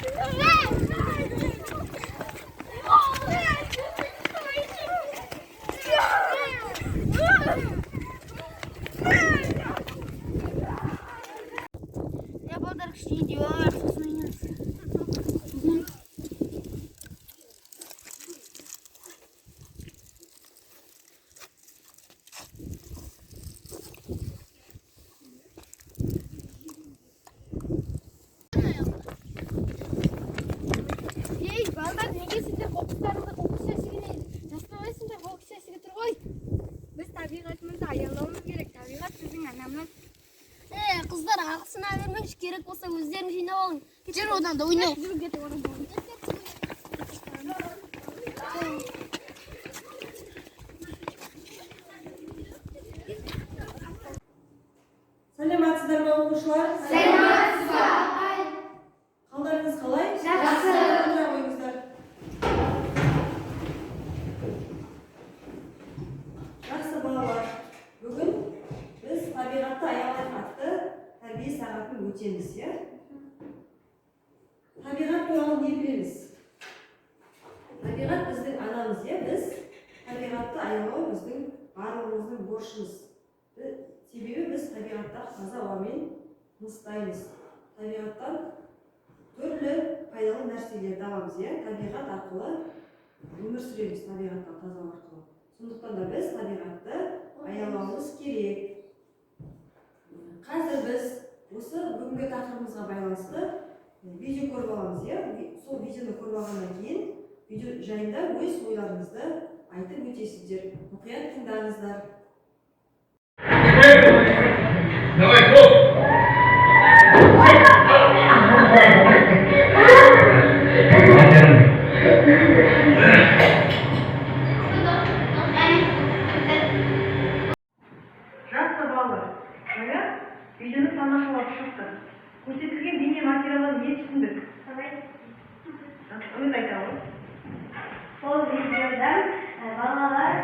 Я подарок не делаю, kızlar aksına vermek gerek olsa özlerini yine alın. Geçer oradan da oynayın. Саламатсыздар ма оқушылар? Саламатсыздар. Қалдарыңыз қалай? Жақсы. Отыра қойыңыздар. Жақсы балалар. Бүгін біз табиғатты аялайық атты тәрбие сағатын өтеміз, иә? Табиғат туралы не білеміз? Табиғат біздің анамыз, иә? Біз табиғатты аялау біздің барлығымыздың борышымыз. Себебі біз табиғатта таза ауамен тыныстаймыз. Табиғаттан түрлі пайдалы нәрселерді аламыз, иә? Табиғат арқылы өмір сүреміз, табиғатта таза арқылы. Сондықтан да біз табиғатты аялауымыз керек. Қазір біз осы бүгінгі тақырыбымызға байланысты видео көріп аламыз, иә? Сол видеоны көріп алғаннан кейін видео жайында өз ойларыңызды айтып өтесіздер. Мұқият тыңдаңыздар. Давай, гоп! Жақсы балалар, жаңа видеоны тамашалап шықтық. Көрсетілген бейне материалдан не түсіндік? Өз айта ғой. Сол видеода балалар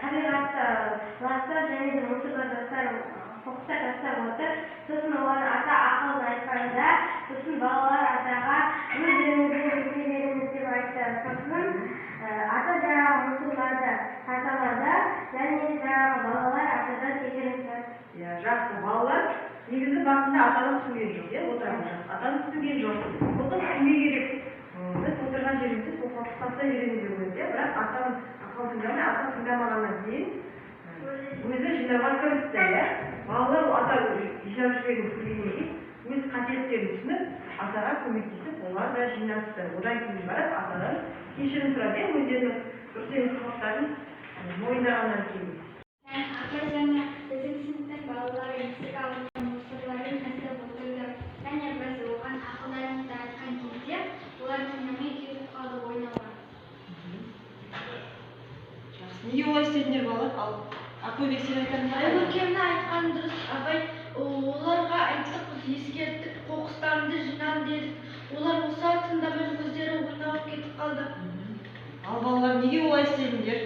табиғатты ластап және де мусорға қоқыстар тастап отыр. Сосын олар ата ақылын айтқанда, сосын балалар атаға өздеріңіздің мектептеріңіз деп айтты. Сосын ата жаңағы мусорларды тазалады және жаңағы балалар атадан кешірім сұрады. Жақсы балалар, негізі басында атадан түсінген жоқ, отырамыз. Атадан түсінген жоқ. Бұл түсінге керек. Біз отырған жерімізде сол қоқыстарда жерімізде өзде, бірақ атаның ақыл тыңдамай, ата тыңдамағаннан кейін өзі жинауға кірісті, иә? Балалар ата жинап жүргенін көргеннен кейін өз қателіктерін түсініп, атаға көмектесіп, олар да жинасты. Одан кейін барып атадан кешірім сұрады, өздерінің дұрыс емес қылықтарын мойындағаннан кейін. Ата жаңа біздің сыныптың балалары есік алдында мусорларын тастап отырды. Және біз оған ақылдарымызды айтқан кезде олар тыңдамай кетіп қалды ойнауға. Неге олай істедіңдер балалар? Ал Ақбөбек сен айтатындар? Өкемді айтқан дұрыс, абай. Оларға айттық, ескерттік, қоқыстарыңды жинам дедік. Олар осы тыңдамай өздері ойнап кетіп қалды. Ал балалар неге олай істедіңдер?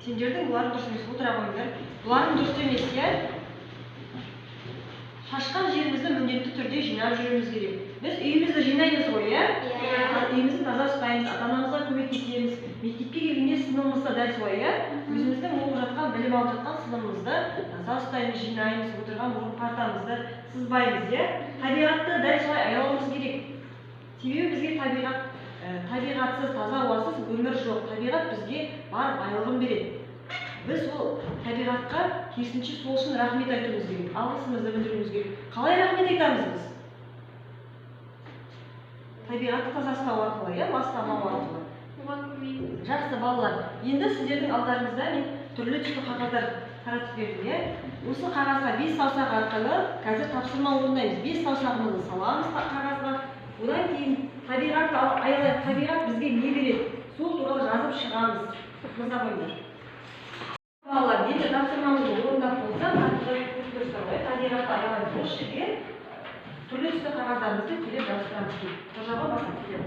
Сендердің бұларың дұрыс емес, отыра қойыңдар. Бұларың дұрыс емес, иә? Шашқан жерімізді міндетті түрде жинап жүруіміз керек. Біз үйімізді жинаймыз ғой, иә? Үйімізді таза ұстаймыз, ата-анамызға көмектесеміз. Мектепке келгенде сыныбымызда дәл солай, иә? Өзіміздің оқып жатқан, білім алып жатқан сыныбымызды таза ұстаймыз, жинаймыз, отырған орын партамызды сызбаймыз, иә? Табиғатты дәл солай аялауымыз керек. Себебі бізге табиғатсыз, таза ауасыз өмір жоқ. Табиғат бізге бар байлығын береді. Біз ол табиғатқа керісінше сол үшін рахмет айтуымыз керек, алғысымызды білдіруіміз керек. Қалай рахмет айтамыз біз? Табиғатты таза ұстау арқылы, иә, ластамау арқылы. Жақсы балалар, енді сіздердің алдарыңызда мен түрлі түсті қағаздар таратып бердім, иә? Осы қағазға 5 саусақ арқылы қазір тапсырма орындаймыз. 5 саусағымызды саламыз қағазға. Одан кейін табиғатты аялайық, табиғат бізге не береді? Сол туралы жазып шығамыз. Маза қойыңдар. Балалар, енді тапсырмамызды орындап болсақ, табиғатты аялайық осы жерге түрлі түсті қағаздарымызды келіп жазыстырамыз. Қожаға басып келіп.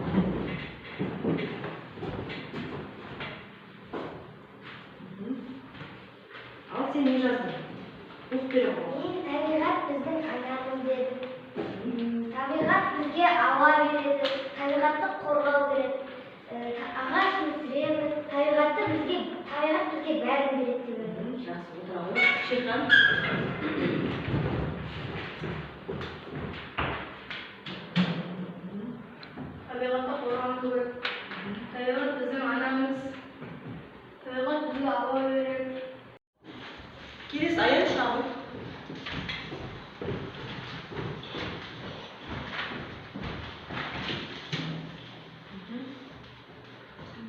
Ал сен не жаздың? Оқып бере ғой. Табиғат біздің анамыз деді. Табиғат бізге ауа береді, табиғатты қорғау керек. Ағаш өсіреміз, табиғат бізге бәрін береді деп ойлаймын. Жақсы, отыра ғой. Шерхан. Табиғатты қорғау керек. Табиғат біздің анамыз. Табиғат бізге ауа береді. Келесі аян шағын.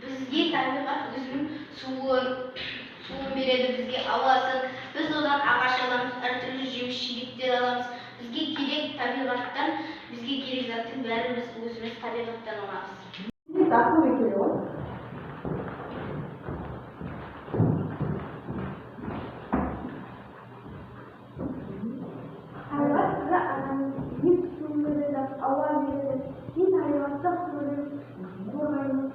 Бізге табиғат өзінің суын береді, бізге ауасын. Біз одан ағаш аламыз, әртүрлі жеміс жидектер аламыз. Бізге керек табиғаттан, бізге керек заттың бәрін біз өзіміз табиғаттан аламыз. Ақыл екені ғой. Табиғат бізге анамыз, бізге су береді, ауа береді. Біз табиғатты қорғаймыз.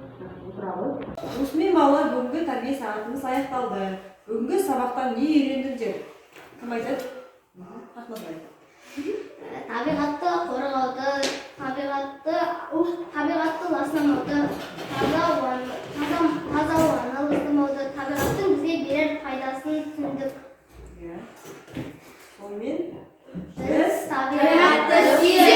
Осымен балалар бүгінгі тәрбие сағатымыз аяқталды. Бүгінгі сабақтан не үйрендіңдер? Кім айтады? Ахмад айтады. Табиғатты қорғауды, табиғатты ластамауды, таза ауаны ластамауды, табиғаттың бізге берер пайдасын түсіндік. Сонымен Біз табиғатты сүйеміз.